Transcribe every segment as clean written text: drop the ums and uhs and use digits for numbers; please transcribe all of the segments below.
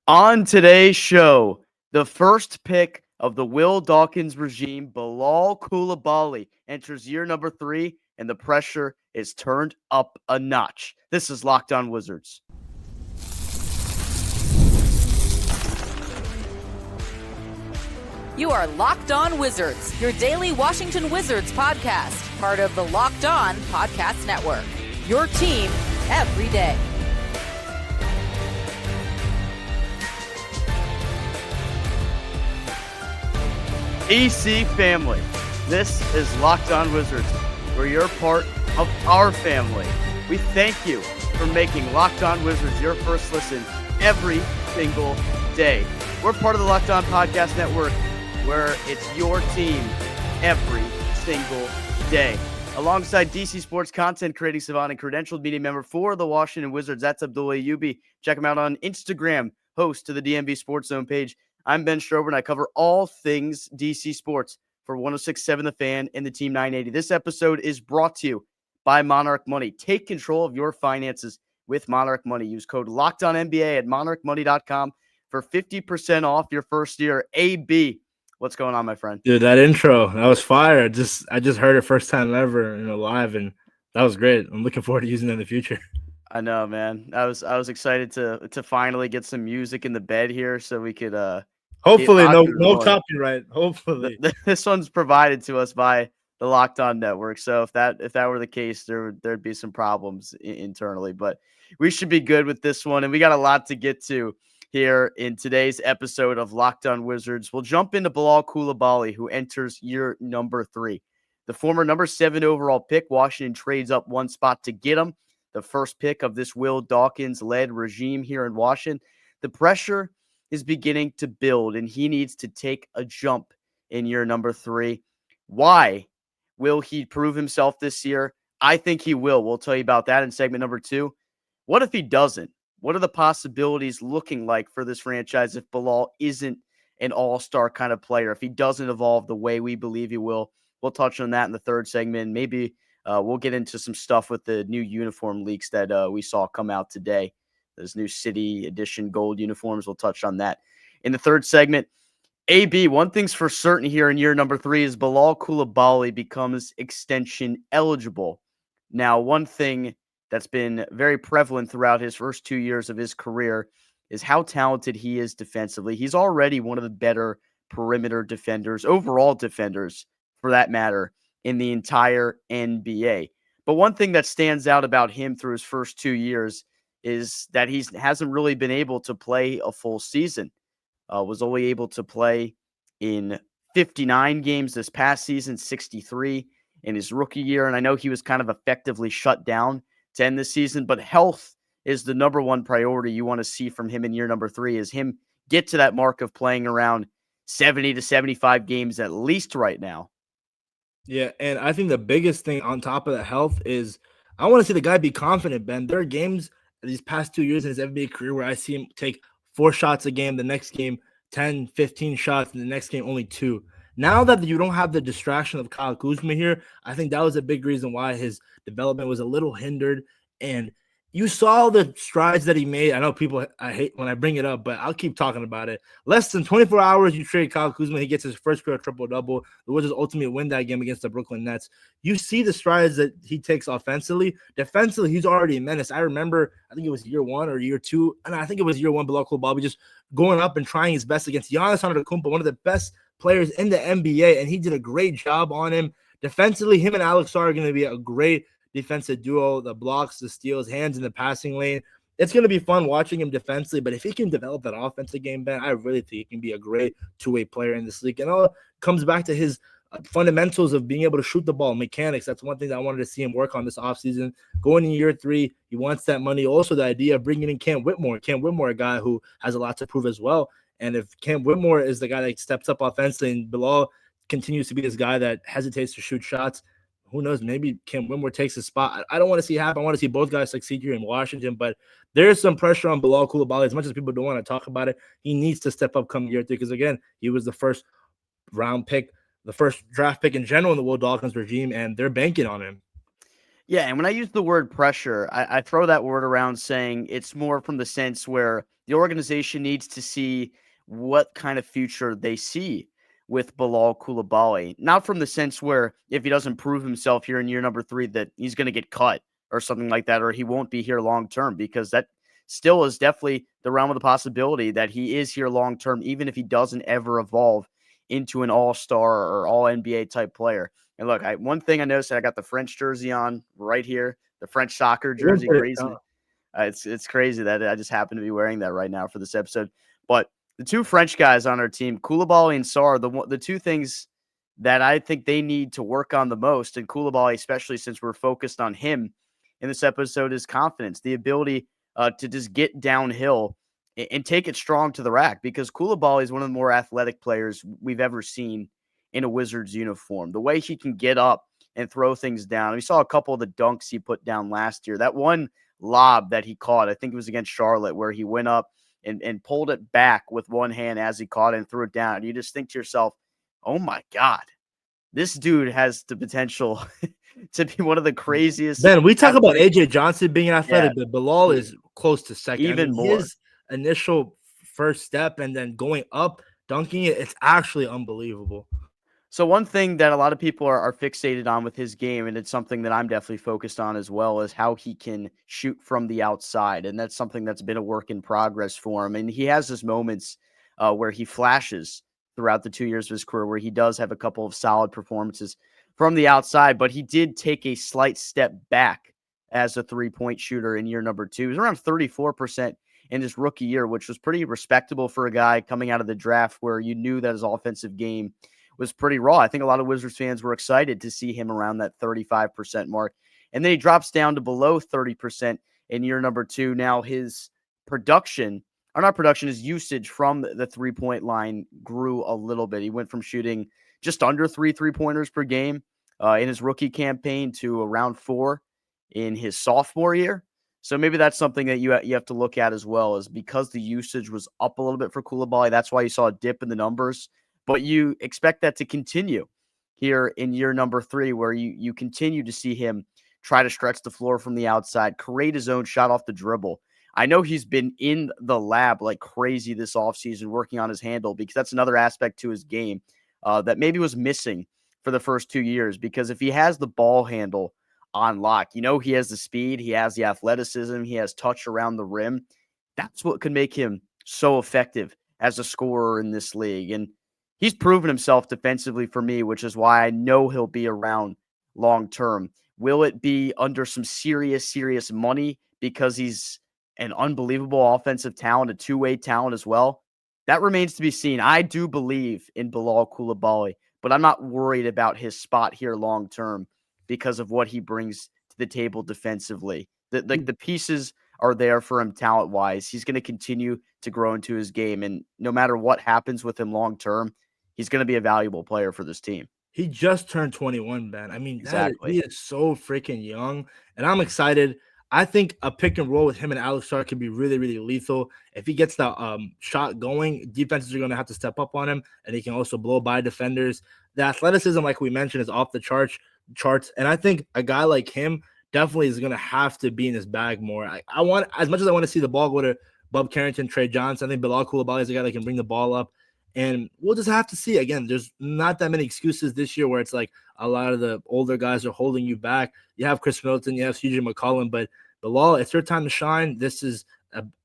On today's show, the first pick of the Will Dawkins regime, Bilal Coulibaly, enters year number 3, and the pressure is turned up a notch. This is Locked On Wizards. You are Locked On Wizards, your daily Washington Wizards podcast, part of the Locked On Podcast Network. Your team every day. EC family, this is Locked On Wizards, where you're part of our family. We thank you for making Locked On Wizards your first listen every single day. We're part of the Locked On Podcast Network, where it's your team every single day. Alongside DC Sports content creating savant and credentialed media member for the Washington Wizards, that's Abdullah. Check him out on Instagram, host to the DMV Sports Zone page. I'm Ben Strober, and I cover all things DC sports for 106.7 The Fan and the Team 980. This episode is brought to you by Monarch Money. Take control of your finances with Monarch Money. Use code LOCKEDONNBA at monarchmoney.com for 50% off your first year. AB, what's going on, my friend? Dude, that intro, that was fire. I just heard it first time ever, live, and that was great. I'm looking forward to using it in the future. I know, man. I was excited to finally get some music in the bed here so we could hopefully no copyright. Hopefully. This one's provided to us by the Locked On Network. So if that were the case, there'd be some problems internally, but we should be good with this one. And we got a lot to get to here in today's episode of Locked On Wizards. We'll jump into Bilal Coulibaly, who enters year number 3. The former number 7 overall pick, Washington trades up one spot to get him. The first pick of this Will Dawkins-led regime here in Washington. The pressure is beginning to build, and he needs to take a jump in year number 3. Why will he prove himself this year? I think he will. We'll tell you about that in segment number 2. What if he doesn't? What are the possibilities looking like for this franchise if Bilal isn't an all-star kind of player, if he doesn't evolve the way we believe he will? We'll touch on that in the third segment. Maybe we'll get into some stuff with the new uniform leaks that we saw come out today. Those new City Edition gold uniforms. We'll touch on that in the third segment. AB, one thing's for certain here in year number 3 is Bilal Coulibaly becomes extension eligible. Now, one thing that's been very prevalent throughout his first 2 years of his career is how talented he is defensively. He's already one of the better perimeter defenders, overall defenders for that matter, in the entire NBA. But one thing that stands out about him through his first 2 years is that he hasn't really been able to play a full season. Was only able to play in 59 games this past season, 63 in his rookie year. And I know he was kind of effectively shut down to end the season, but health is the number one priority you want to see from him in year number 3, is him get to that mark of playing around 70 to 75 games at least right now. Yeah, and I think the biggest thing on top of the health is I want to see the guy be confident, Ben. There are games these past 2 years in his NBA career where I see him take 4 shots a game, the next game 10, 15 shots, and the next game only 2. Now that you don't have the distraction of Kyle Kuzma here, I think that was a big reason why his development was a little hindered. And you saw the strides that he made. I know I hate when I bring it up, but I'll keep talking about it. Less than 24 hours, you trade Kyle Kuzma. He gets his first career triple-double. The Wizards ultimately win that game against the Brooklyn Nets. You see the strides that he takes offensively. Defensively, he's already a menace. I remember, I think it was year 1 or year 2, and I think it was year 1, Bilal Coulibaly just going up and trying his best against Giannis Antetokounmpo, one of the best players in the NBA, and he did a great job on him. Defensively, him and Alex are going to be a great defensive duo, the blocks, the steals, hands in the passing lane. It's going to be fun watching him defensively, but if he can develop that offensive game, Ben, I really think he can be a great two-way player in this league. And it all comes back to his fundamentals of being able to shoot the ball, mechanics. That's one thing that I wanted to see him work on this offseason. Going in year 3, he wants that money. Also, the idea of bringing in Cam Whitmore. Cam Whitmore, a guy who has a lot to prove as well. And if Cam Whitmore is the guy that steps up offensively and Bilal continues to be this guy that hesitates to shoot shots, who knows, maybe Cam Whitmore takes his spot. I don't want to see it happen. I want to see both guys succeed here in Washington, but there's some pressure on Bilal Coulibaly. As much as people don't want to talk about it, he needs to step up come year 3 because, again, he was the first round pick, the first draft pick in general in the Will Dawkins regime, and they're banking on him. Yeah, and when I use the word pressure, I throw that word around saying it's more from the sense where the organization needs to see what kind of future they see with Bilal Coulibaly. Not from the sense where if he doesn't prove himself here in year number 3 that he's going to get cut or something like that, or he won't be here long term, because that still is definitely the realm of the possibility that he is here long term, even if he doesn't ever evolve into an all-star or all NBA type player. And look, one thing I noticed, I got the French jersey on right here, the French soccer jersey. Crazy. It's crazy that I just happen to be wearing that right now for this episode. But the two French guys on our team, Coulibaly and Sarr, the two things that I think they need to work on the most, and Coulibaly especially since we're focused on him in this episode, is confidence, the ability to just get downhill and take it strong to the rack, because Coulibaly is one of the more athletic players we've ever seen in a Wizards uniform. The way he can get up and throw things down. We saw a couple of the dunks he put down last year. That one lob that he caught, I think it was against Charlotte, where he went up and pulled it back with one hand as he caught it and threw it down. And you just think to yourself, oh my God, this dude has the potential to be one of the craziest. Ben, we talk about AJ Johnson being athletic, but Bilal is close to second. Even more. His initial first step and then going up, dunking it, it's actually unbelievable. So one thing that a lot of people are fixated on with his game, and it's something that I'm definitely focused on as well, is how he can shoot from the outside. And that's something that's been a work in progress for him. And he has his moments where he flashes throughout the 2 years of his career, where he does have a couple of solid performances from the outside, but he did take a slight step back as a three-point shooter in year number 2. He was around 34% in his rookie year, which was pretty respectable for a guy coming out of the draft where you knew that his offensive game was pretty raw. I think a lot of Wizards fans were excited to see him around that 35% mark. And then he drops down to below 30% in year number 2. Now his his usage from the three-point line grew a little bit. He went from shooting just under 3-3-pointers per game in his rookie campaign to around 4 in his sophomore year. So maybe that's something that you have to look at as well, is because the usage was up a little bit for Coulibaly. That's why you saw a dip in the numbers. But you expect that to continue here in year number 3, where you continue to see him try to stretch the floor from the outside, create his own shot off the dribble. I know he's been in the lab like crazy this offseason working on his handle, because that's another aspect to his game that maybe was missing for the first 2 years. Because if he has the ball handle on lock, he has the speed, he has the athleticism, he has touch around the rim. That's what could make him so effective as a scorer in this league. And he's proven himself defensively for me, which is why I know he'll be around long term. Will it be under some serious money because he's an unbelievable offensive talent, a two-way talent as well? That remains to be seen. I do believe in Bilal Coulibaly, but I'm not worried about his spot here long term because of what he brings to the table defensively. The pieces are there for him talent-wise. He's going to continue to grow into his game, and no matter what happens with him long term, he's going to be a valuable player for this team. He just turned 21, Ben. I mean, exactly. He is so freaking young, and I'm excited. I think a pick and roll with him and Alex Sarr could be really, really lethal. If he gets the shot going, defenses are going to have to step up on him, and he can also blow by defenders. The athleticism, like we mentioned, is off the charts. And I think a guy like him definitely is going to have to be in his bag more. I want, as much as I want to see the ball go to Bub Carrington, Trey Johnson, I think Bilal Coulibaly is a guy that can bring the ball up. And we'll just have to see. Again, there's not that many excuses this year where it's like a lot of the older guys are holding you back. You have Chris Middleton, you have CJ McCollum, but Bilal, it's your time to shine. This is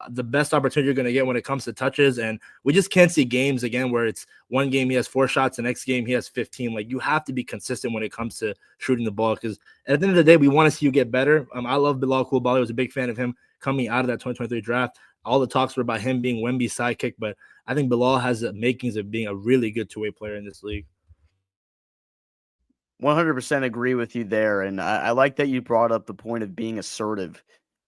the best opportunity you're going to get when it comes to touches. And we just can't see games again where it's one game he has 4 shots, the next game he has 15. Like, you have to be consistent when it comes to shooting the ball, because at the end of the day, we want to see you get better. I love Bilal Coulibaly. I was a big fan of him coming out of that 2023 draft. All the talks were about him being Wemby's sidekick, but I think Bilal has the makings of being a really good two-way player in this league. 100% agree with you there. And I like that you brought up the point of being assertive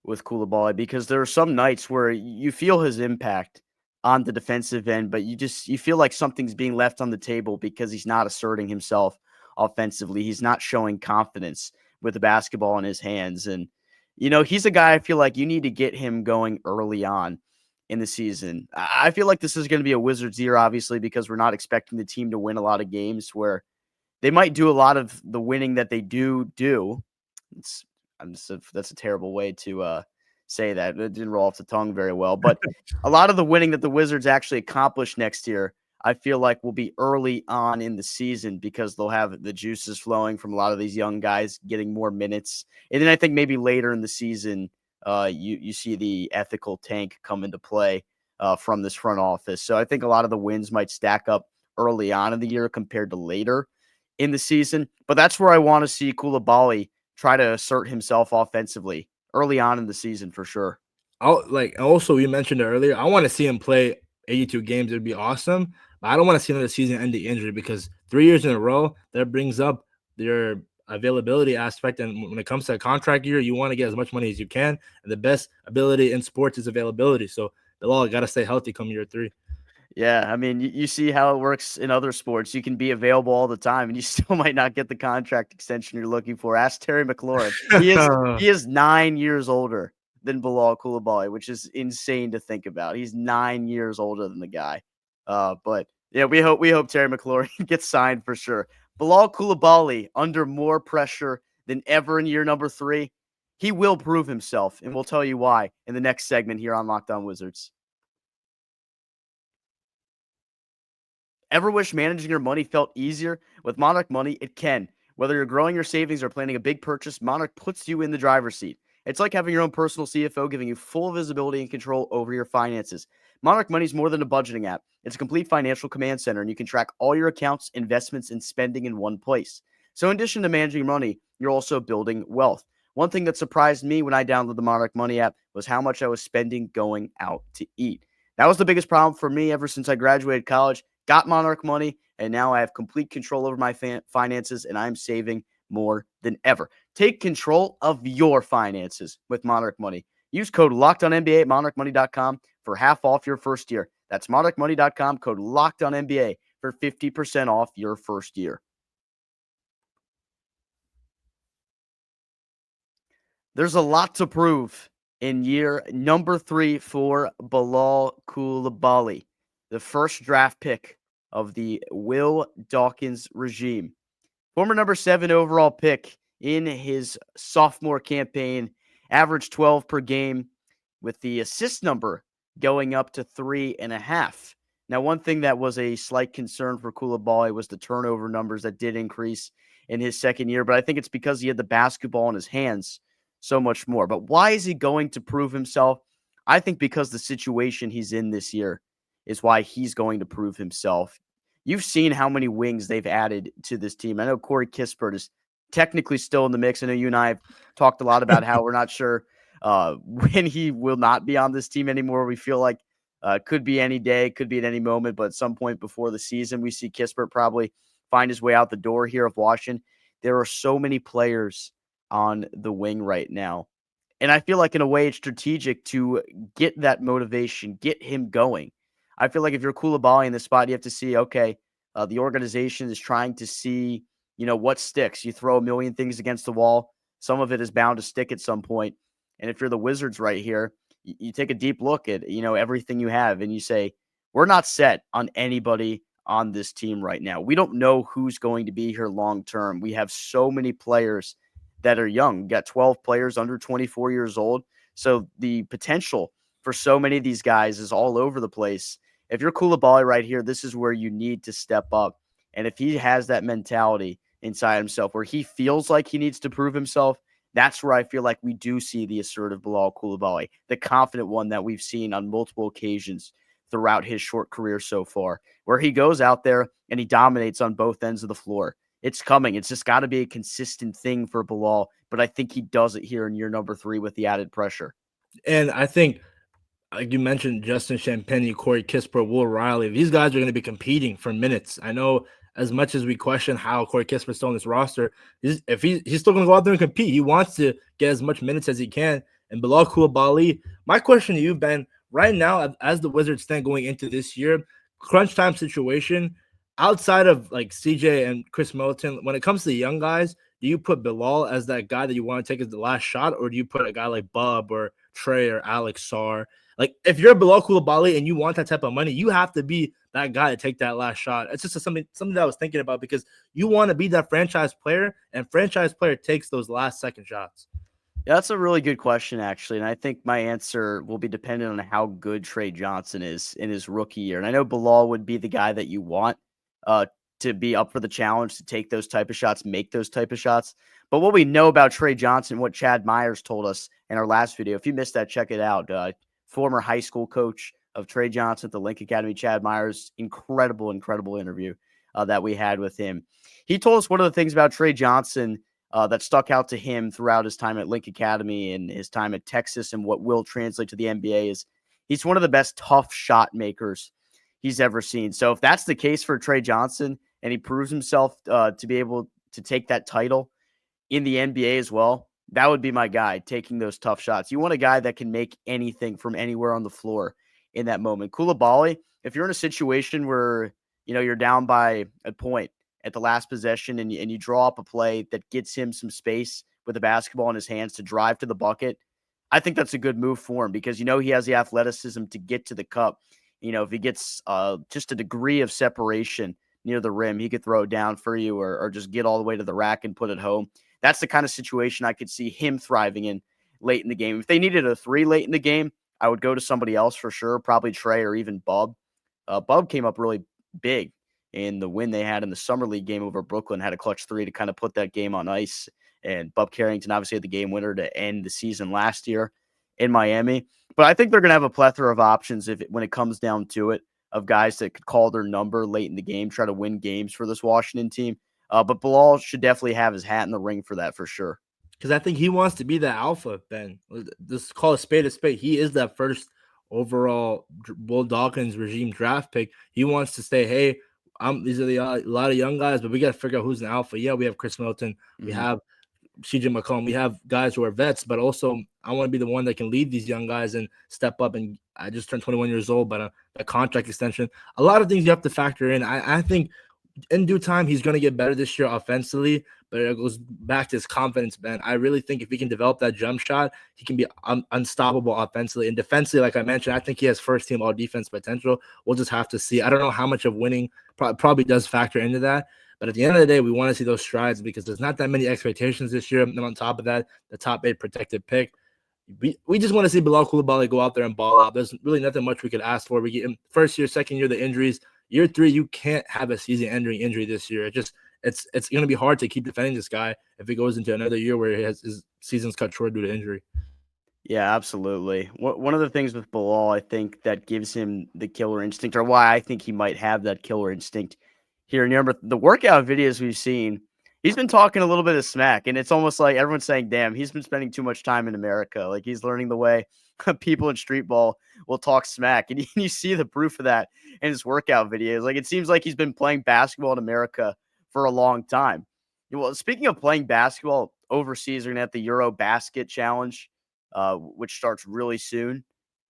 with Coulibaly, because there are some nights where you feel his impact on the defensive end, but you feel like something's being left on the table because he's not asserting himself offensively. He's not showing confidence with the basketball in his hands. And, he's a guy I feel like you need to get him going early on in the season. I feel like this is going to be a Wizards year, obviously, because we're not expecting the team to win a lot of games, where they might do a lot of the winning that they do. That's a terrible way to say that. It didn't roll off the tongue very well. But a lot of the winning that the Wizards actually accomplish next year, I feel like will be early on in the season because they'll have the juices flowing from a lot of these young guys getting more minutes. And then I think maybe later in the season, you see the ethical tank come into play from this front office. So I think a lot of the wins might stack up early on in the year compared to later in the season. But that's where I want to see Coulibaly try to assert himself offensively early on in the season for sure. Also you mentioned it earlier. I want to see him play 82 games. It'd be awesome. But I don't want to see another season-ending injury because 3 years in a row that brings up your availability aspect. And when it comes to a contract year, you want to get as much money as you can. And the best ability in sports is availability. So Bilal got to stay healthy come year 3. Yeah, I mean, you see how it works in other sports. You can be available all the time, and you still might not get the contract extension you're looking for. Ask Terry McLaurin. He is 9 years older than Bilal Coulibaly, which is insane to think about. He's 9 years older than the guy. But yeah, we hope Terry McLaurin gets signed for sure. Bilal Coulibaly under more pressure than ever in year number 3. He will prove himself, and we'll tell you why in the next segment here on Locked On Wizards. Ever wish managing your money felt easier? With Monarch Money, it can. Whether you're growing your savings or planning a big purchase, Monarch puts you in the driver's seat. It's like having your own personal CFO giving you full visibility and control over your finances. Monarch Money is more than a budgeting app. It's a complete financial command center, and you can track all your accounts, investments, and spending in one place. So in addition to managing money, you're also building wealth. One thing that surprised me when I downloaded the Monarch Money app was how much I was spending going out to eat. That was the biggest problem for me ever since I graduated college. Got Monarch Money, and now I have complete control over my finances, and I'm saving more than ever. Take control of your finances with Monarch Money. Use code LOCKEDONNBA at monarchmoney.com for half off your first year. That's monarchmoney.com, code LOCKEDONNBA for 50% off your first year. There's a lot to prove in year number 3 for Bilal Coulibaly, the first draft pick of the Will Dawkins regime. Former number 7 overall pick in his sophomore campaign, averaged 12 per game, with the assist number going up to 3.5. Now, one thing that was a slight concern for Coulibaly was the turnover numbers that did increase in his second year, but I think it's because he had the basketball in his hands so much more. But why is he going to prove himself? I think because the situation he's in this year is why he's going to prove himself. You've seen how many wings they've added to this team. I know Corey Kispert is technically still in the mix. I know you and I have talked a lot about how we're not sure when he will not be on this team anymore. We feel like could be any day, could be at any moment, but at some point before the season, we see Kispert probably find his way out the door here of Washington. There are so many players on the wing right now. And I feel like in a way it's strategic to get that motivation, get him going. I feel like if you're Coulibaly in this spot, you have to see, okay, the organization is trying to see, what sticks. You throw a million things against the wall. Some of it is bound to stick at some point. And if you're the Wizards right here, you take a deep look at, everything you have and you say, we're not set on anybody on this team right now. We don't know who's going to be here long term. We have so many players that are young. We got 12 players under 24 years old. So the potential for so many of these guys is all over the place. If you're Coulibaly right here, this is where you need to step up. And if he has that mentality inside himself where he feels like he needs to prove himself, that's where I feel like we do see the assertive Bilal Coulibaly, the confident one that we've seen on multiple occasions throughout his short career so far, where he goes out there and he dominates on both ends of the floor. It's coming. It's just got to be a consistent thing for Bilal, but I think he does it here in year number 3 with the added pressure. And I think, like you mentioned, Justin Champagnie, Corey Kispert, Will Riley, these guys are going to be competing for minutes. I know as much as we question how Corey Kispert's still on this roster, he's still going to go out there and compete. He wants to get as much minutes as he can. And Bilal Coulibaly, my question to you, Ben, right now, as the Wizards stand going into this year, crunch time situation, outside of like CJ and Chris Middleton, when it comes to the young guys, do you put Bilal as that guy that you want to take as the last shot, or do you put a guy like Bub or Trey or Alex Sarr? Like, if you're Bilal Coulibaly and you want that type of money, you have to be that guy to take that last shot. It's just something that I was thinking about, because you want to be that franchise player, and franchise player takes those last second shots. Yeah, that's a really good question, actually. And I think my answer will be dependent on how good Trey Johnson is in his rookie year. And I know Bilal would be the guy that you want uh, to be up for the challenge, to take those type of shots, make those type of shots. But what we know about Trey Johnson, what Chad Myers told us in our last video, if you missed that, check it out. Former high school coach of Trey Johnson at the Link Academy, Chad Myers, incredible interview that we had with him. He told us one of the things about Trey Johnson that stuck out to him throughout his time at Link Academy and his time at Texas, and what will translate to the NBA, is he's one of the best tough shot makers he's ever seen. So if that's the case for Trey Johnson and he proves himself to be able to take that title in the NBA as well, that would be my guy, taking those tough shots. You want a guy that can make anything from anywhere on the floor in that moment. Coulibaly, if you're in a situation where you're down by a point at the last possession and you draw up a play that gets him some space with the basketball in his hands to drive to the bucket, I think that's a good move for him because he has the athleticism to get to the cup. If he gets just a degree of separation near the rim, he could throw it down for you or just get all the way to the rack and put it home. That's the kind of situation I could see him thriving in late in the game. If they needed a three late in the game, I would go to somebody else for sure, probably Trey or even Bub. Bub came up really big in the win they had in the Summer League game over Brooklyn, had a clutch three to kind of put that game on ice. And Bub Carrington obviously had the game winner to end the season last year in Miami. But I think they're going to have a plethora of options when it comes down to it, of guys that could call their number late in the game, try to win games for this Washington team. But Bilal should definitely have his hat in the ring for that for sure. Because I think he wants to be the alpha, Ben. Just call a spade a spade. He is that first overall Will Dawkins regime draft pick. He wants to say, hey, these are a lot of young guys, but we got to figure out who's an alpha. Yeah, we have Chris Middleton. We have CJ McCollum. We have guys who are vets, but also I want to be the one that can lead these young guys and step up. And I just turned 21 years old, but a contract extension. A lot of things you have to factor in. I think in due time, he's going to get better this year offensively, but it goes back to his confidence, Ben. I really think if he can develop that jump shot, he can be unstoppable offensively. And defensively, like I mentioned, I think he has first-team all-defense potential. We'll just have to see. I don't know how much of winning probably does factor into that, but at the end of the day, we want to see those strides because there's not that many expectations this year. And on top of that, the top 8 protected pick. We just want to see Bilal Coulibaly go out there and ball out. There's really nothing much we could ask for. We get him first year, second year, the injuries. Year 3, you can't have a season-ending injury this year. It's going to be hard to keep defending this guy if he goes into another year where his season's cut short due to injury. Yeah, absolutely. One of the things with Bilal, I think, that gives him the killer instinct, or why I think he might have that killer instinct here. And remember, the workout videos we've seen, he's been talking a little bit of smack, and it's almost like everyone's saying, damn, he's been spending too much time in America. Like, he's learning the way people in street ball will talk smack. And you see the proof of that in his workout videos. Like, it seems like he's been playing basketball in America for a long time. Well, speaking of playing basketball overseas, we're going to have the Euro Basket Challenge, which starts really soon.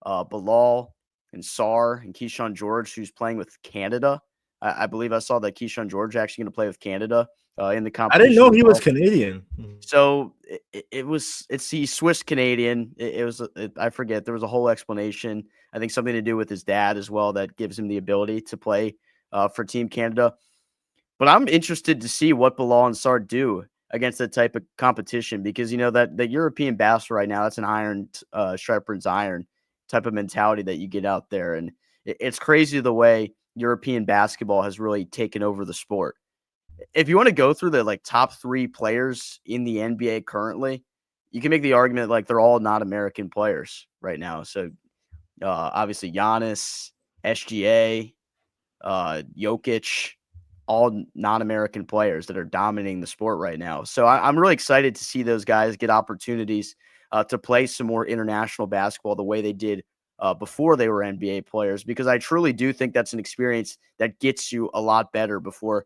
Bilal and Sar and Keyshawn George, who's playing with Canada. I believe I saw that Keyshawn George actually going to play with Canada in the I competition. didn't know he was Canadian. So it's the Swiss Canadian. I forget. There was a whole explanation. I think something to do with his dad as well that gives him the ability to play for Team Canada. But I'm interested to see what Bilal and Sar do against that type of competition because that the European basketball right now, that's an iron sharpens iron type of mentality that you get out there, and it's crazy the way European basketball has really taken over the sport. If you want to go through the top 3 players in the NBA currently, you can make the argument like they're all not American players right now. So obviously Giannis, SGA, Jokic, all non-American players that are dominating the sport right now. So I'm really excited to see those guys get opportunities to play some more international basketball the way they did before they were NBA players, because I truly do think that's an experience that gets you a lot better before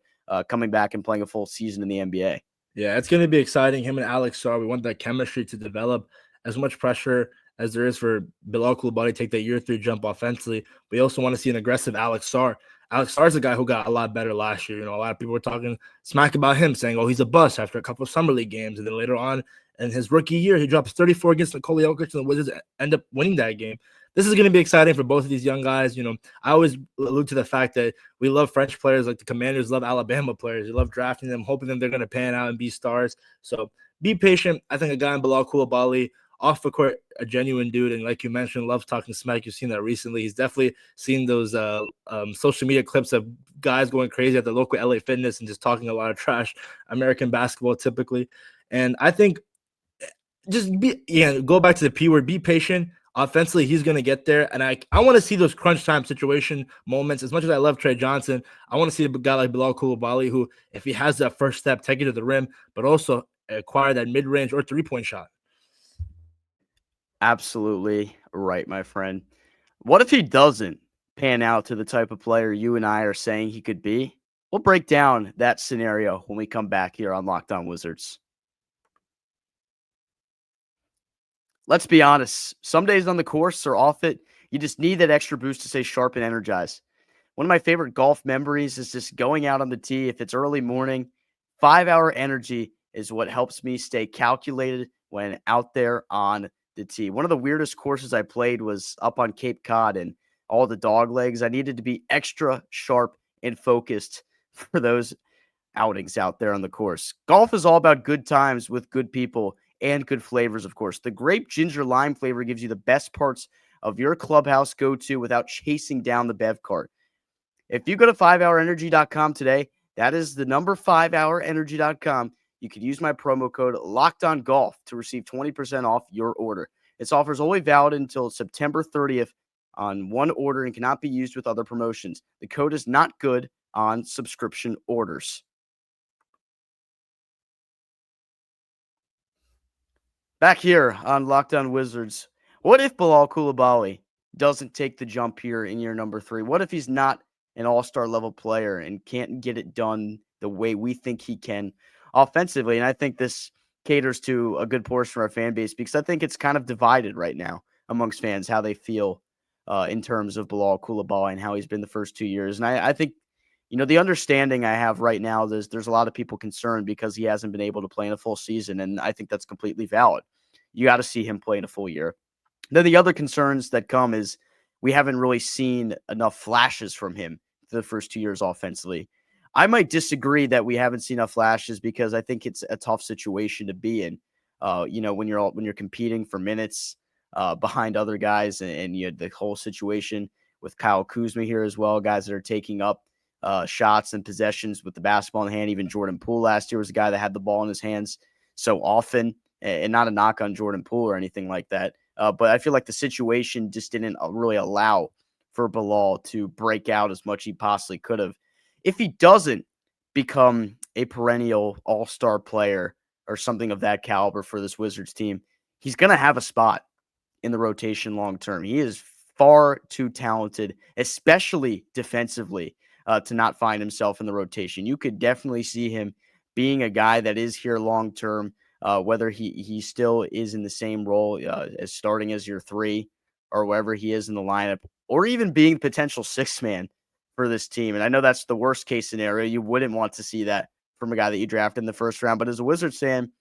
coming back and playing a full season in the NBA. Yeah, it's going to be exciting. Him and Alex Sar, we want that chemistry to develop. As much pressure as there is for Bilal Coulibaly to take that year 3 jump offensively, we also want to see an aggressive Alex Sar. Alex Sar is a guy who got a lot better last year. A lot of people were talking smack about him, saying, oh, he's a bust after a couple of Summer League games. And then later on in his rookie year, he drops 34 against Nikola Jokic, and the Wizards end up winning that game. This is going to be exciting for both of these young guys. I always allude to the fact that we love French players, like the Commanders love Alabama players. We love drafting them, hoping that they're going to pan out and be stars. So be patient. I think a guy in Bilal Coulibaly, off the court, a genuine dude, and like you mentioned, loves talking smack. You've seen that recently. He's definitely seen those social media clips of guys going crazy at the local LA Fitness and just talking a lot of trash, American basketball typically. And I think go back to the P word, be patient. Offensively, he's going to get there. And I want to see those crunch time situation moments. As much as I love Trey Johnson, I want to see a guy like Bilal Coulibaly who, if he has that first step, take it to the rim, but also acquire that mid-range or three-point shot. Absolutely right, my friend. What if he doesn't pan out to the type of player you and I are saying he could be? We'll break down that scenario when we come back here on Locked On Wizards. Let's be honest. Some days on the course or off it, you just need that extra boost to stay sharp and energized. One of my favorite golf memories is just going out on the tee. If it's early morning, 5-hour energy is what helps me stay calculated when out there on the tee. One of the weirdest courses I played was up on Cape Cod and all the dog legs. I needed to be extra sharp and focused for those outings out there on the course. Golf is all about good times with good people and good flavors, of course. The grape ginger lime flavor gives you the best parts of your clubhouse go-to without chasing down the bev cart. If you go to 5hourenergy.com today, that is the number 5hourenergy.com. You can use my promo code LOCKEDONGOLF to receive 20% off your order. This offer is only valid until September 30th on one order and cannot be used with other promotions. The code is not good on subscription orders. Back here on Locked On Wizards, what if Bilal Coulibaly doesn't take the jump here in year number 3? What if he's not an all-star level player and can't get it done the way we think he can offensively? And I think this caters to a good portion of our fan base because I think it's kind of divided right now amongst fans how they feel in terms of Bilal Coulibaly and how he's been the first 2 years. And I think, the understanding I have right now, there's a lot of people concerned because he hasn't been able to play in a full season, and I think that's completely valid. You got to see him play in a full year. Then the other concerns that come is we haven't really seen enough flashes from him for the first 2 years offensively. I might disagree that we haven't seen enough flashes because I think it's a tough situation to be in. When you're competing for minutes behind other guys, and you had the whole situation with Kyle Kuzma here as well, guys that are taking up shots and possessions with the basketball in hand. Even Jordan Poole last year was a guy that had the ball in his hands so often, and not a knock on Jordan Poole or anything like that. But I feel like the situation just didn't really allow for Bilal to break out as much as he possibly could have. If he doesn't become a perennial all-star player or something of that caliber for this Wizards team, he's going to have a spot in the rotation long-term. He is far too talented, especially defensively, to not find himself in the rotation. You could definitely see him being a guy that is here long-term, whether he still is in the same role as starting as your 3 or wherever he is in the lineup, or even being potential 6th man for this team. And I know that's the worst case scenario. You wouldn't want to see that from a guy that you drafted in the first round. But as a Wizards fan,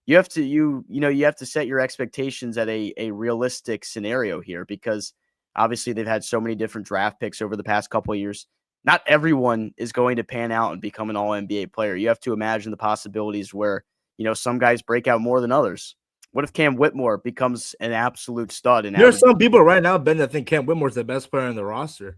you have to set your expectations at a realistic scenario here, because obviously they've had so many different draft picks over the past couple of years. Not everyone is going to pan out and become an all-NBA player. You have to imagine the possibilities where, some guys break out more than others. What if Cam Whitmore becomes an absolute stud? And there are some people right now, Ben, that think Cam Whitmore's the best player in the roster.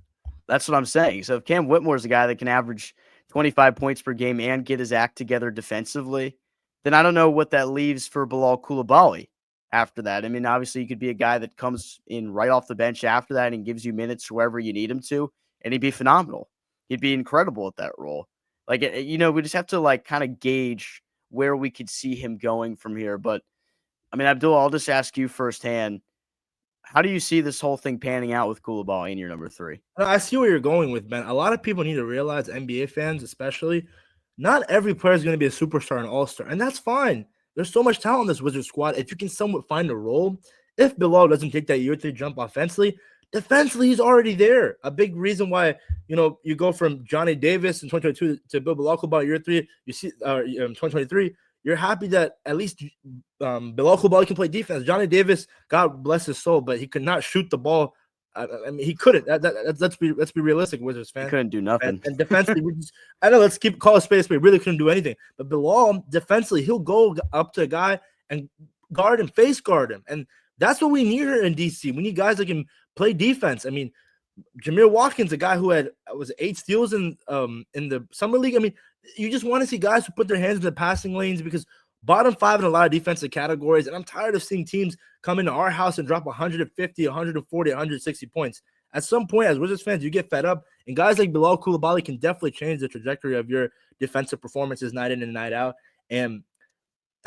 That's what I'm saying. So if Cam Whitmore is a guy that can average 25 points per game and get his act together defensively, then I don't know what that leaves for Bilal Coulibaly after that. I mean, obviously, you could be a guy that comes in right off the bench after that and gives you minutes wherever you need him to, and he'd be phenomenal. He'd be incredible at that role. Like, we just have to, kind of gauge where we could see him going from here. But, I mean, Abdullah, I'll just ask you firsthand, how do you see this whole thing panning out with Coulibaly in your number 3? I see where you're going with, Ben. A lot of people need to realize, NBA fans especially, not every player is going to be a superstar and all-star, and that's fine. There's so much talent in this Wizards squad. If you can somewhat find a role, if Bilal doesn't take that year 3 jump offensively, defensively, he's already there. A big reason why, you go from Johnny Davis in 2022 to Bilal Coulibaly year 3, you see 2023, you're happy that at least Bilal Coulibaly can play defense. Johnny Davis, God bless his soul, but he could not shoot the ball I mean, he couldn't. Let's be realistic, Wizards He fans. couldn't do nothing. And defensively, I know. Let's call a spade a spade. Really couldn't do anything. But Bilal, defensively, he'll go up to a guy and guard him, face guard him, and that's what we need here in DC. We need guys that can play defense. I mean, Jameer Watkins, a guy who was 8 steals in the summer league. I mean, you just want to see guys who put their hands in the passing lanes, because bottom 5 in a lot of defensive categories, and I'm tired of seeing teams come into our house and drop 150, 140, 160 points. At some point, as Wizards fans, you get fed up, and guys like Bilal Coulibaly can definitely change the trajectory of your defensive performances night in and night out. And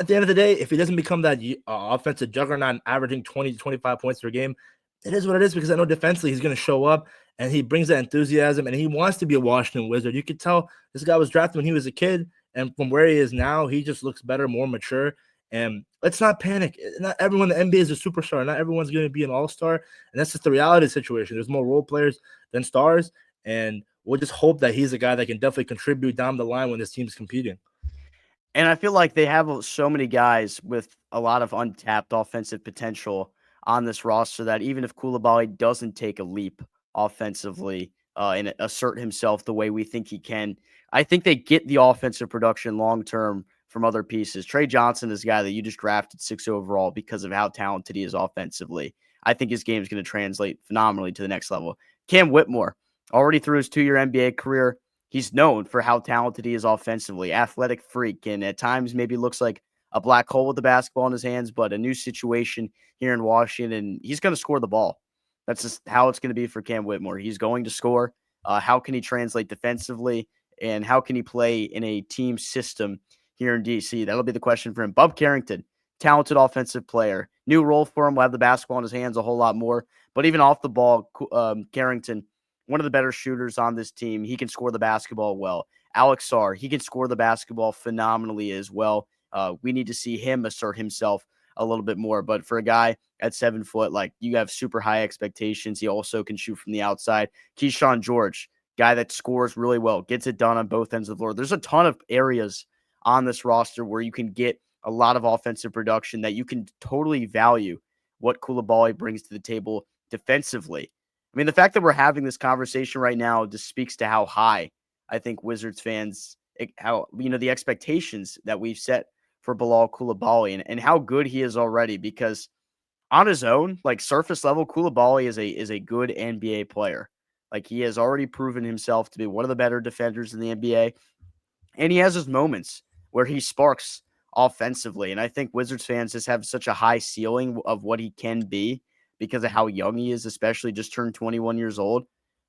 at the end of the day, if he doesn't become that offensive juggernaut averaging 20 to 25 points per game, it is what it is, because I know defensively he's going to show up and he brings that enthusiasm and he wants to be a Washington Wizard. You could tell this guy was drafted when he was a kid, and from where he is now, he just looks better, more mature. And let's not panic. Not everyone in the NBA is a superstar. Not everyone's going to be an all-star. And that's just the reality of the situation. There's more role players than stars. And we'll just hope that he's a guy that can definitely contribute down the line when this team's competing. And I feel like they have so many guys with a lot of untapped offensive potential on this roster that even if Coulibaly doesn't take a leap offensively and assert himself the way we think he can, I think they get the offensive production long-term from other pieces. Trey Johnson is a guy that you just drafted 6 overall because of how talented he is offensively. I think his game is going to translate phenomenally to the next level. Cam Whitmore, already through his 2-year NBA career, he's known for how talented he is offensively, athletic freak, and at times maybe looks like a black hole with the basketball in his hands, but a new situation here in Washington, he's going to score the ball. That's just how it's going to be for Cam Whitmore. He's going to score. How can he translate defensively, and how can he play in a team system here in DC? That'll be the question for him. Bub Carrington, talented offensive player. New role for him. Will have the basketball in his hands a whole lot more. But even off the ball, Carrington, one of the better shooters on this team. He can score the basketball well. Alex Sarr, he can score the basketball phenomenally as well. We need to see him assert himself a little bit more. But for a guy at 7 foot, like, you have super high expectations. He also can shoot from the outside. Keyshawn George, guy that scores really well, gets it done on both ends of the floor. There's a ton of areas on this roster where you can get a lot of offensive production that you can totally value what Coulibaly brings to the table defensively. I mean, the fact that we're having this conversation right now just speaks to how high I think Wizards fans, how, the expectations that we've set for Bilal Coulibaly and how good he is already, because on his own, like, surface level, Coulibaly is a good NBA player. Like, he has already proven himself to be one of the better defenders in the NBA, and he has his moments where he sparks offensively. And I think Wizards fans just have such a high ceiling of what he can be because of how young he is, especially just turned 21 years old.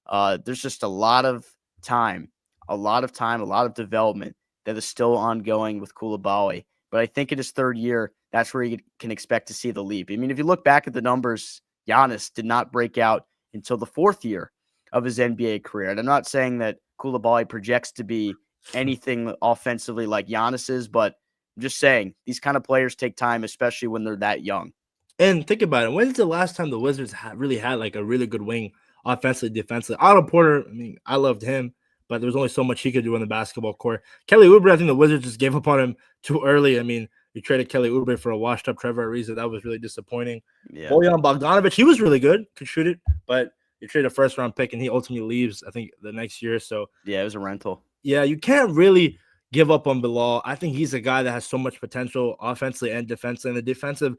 There's just a lot of time, a lot of development that is still ongoing with Coulibaly. But I think in his 3rd year, that's where you can expect to see the leap. I mean, if you look back at the numbers, Giannis did not break out until the 4th year of his NBA career. And I'm not saying that Coulibaly projects to be anything offensively like Giannis is, but I'm just saying these kind of players take time, especially when they're that young. And think about it. When's the last time the Wizards really had like a really good wing offensively, defensively? Otto Porter, I mean, I loved him, but there was only so much he could do on the basketball court. Kelly Oubre, I think the Wizards just gave up on him too early. I mean, you traded Kelly Oubre for a washed-up Trevor Ariza. That was really disappointing. Yeah. Bojan Bogdanovic, he was really good, could shoot it, but you traded a first-round pick, and he ultimately leaves, I think, the next year. So yeah, it was a rental. Yeah, you can't really give up on Bilal. I think he's a guy that has so much potential offensively and defensively. And the defensive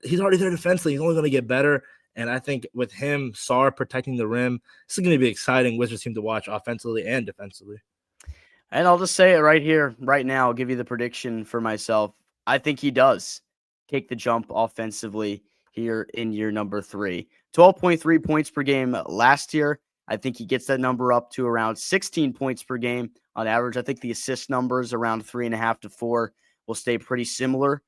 he's already there defensively. He's only going to get better. And I think with him, Sarr protecting the rim, this is going to be exciting Wizards team to watch offensively and defensively. And I'll just say it right here, right now. I'll give you the prediction for myself. I think he does take the jump offensively here in year number 3. 12.3 points per game last year. I think he gets that number up to around 16 points per game on average. I think the assist numbers around 3.5 to 4 will stay pretty similar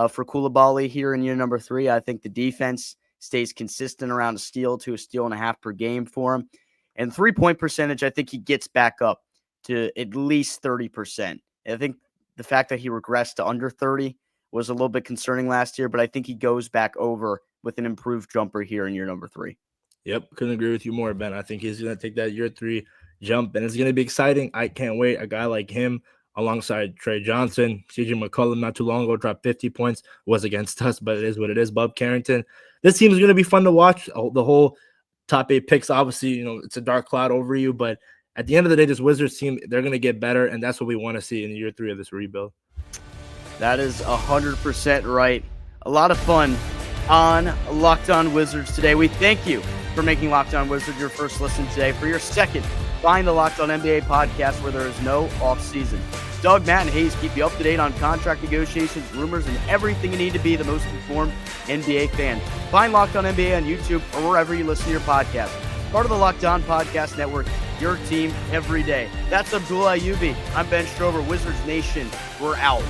for Coulibaly here in year number 3. I think the defense stays consistent around a steal to a steal and a half per game for him. And 3-point percentage, I think he gets back up to at least 30%. I think the fact that he regressed to under 30 was a little bit concerning last year, but I think he goes back over with an improved jumper here in year number 3. Yep, couldn't agree with you more, Ben. I think he's going to take that year 3 jump, and it's going to be exciting. I can't wait. A guy like him alongside Trey Johnson, CJ McCollum not too long ago dropped 50 points, was against us, but it is what it is. Bub Carrington. This team is going to be fun to watch. The whole top 8 picks. Obviously, it's a dark cloud over you, but at the end of the day, this Wizards team, they're going to get better, and that's what we want to see in year 3 of this rebuild. That is 100% right. A lot of fun on Locked On Wizards today. We thank you for making Locked On Wizards your first listen today. For your second, find the Locked On NBA podcast where there is no offseason. Doug, Matt, and Hayes keep you up to date on contract negotiations, rumors, and everything you need to be the most informed NBA fan. Find Locked On NBA on YouTube or wherever you listen to your podcast. Part of the Locked On Podcast Network, your team every day. That's Abdullah Ayubi. I'm Ben Strover, Wizards Nation. We're out.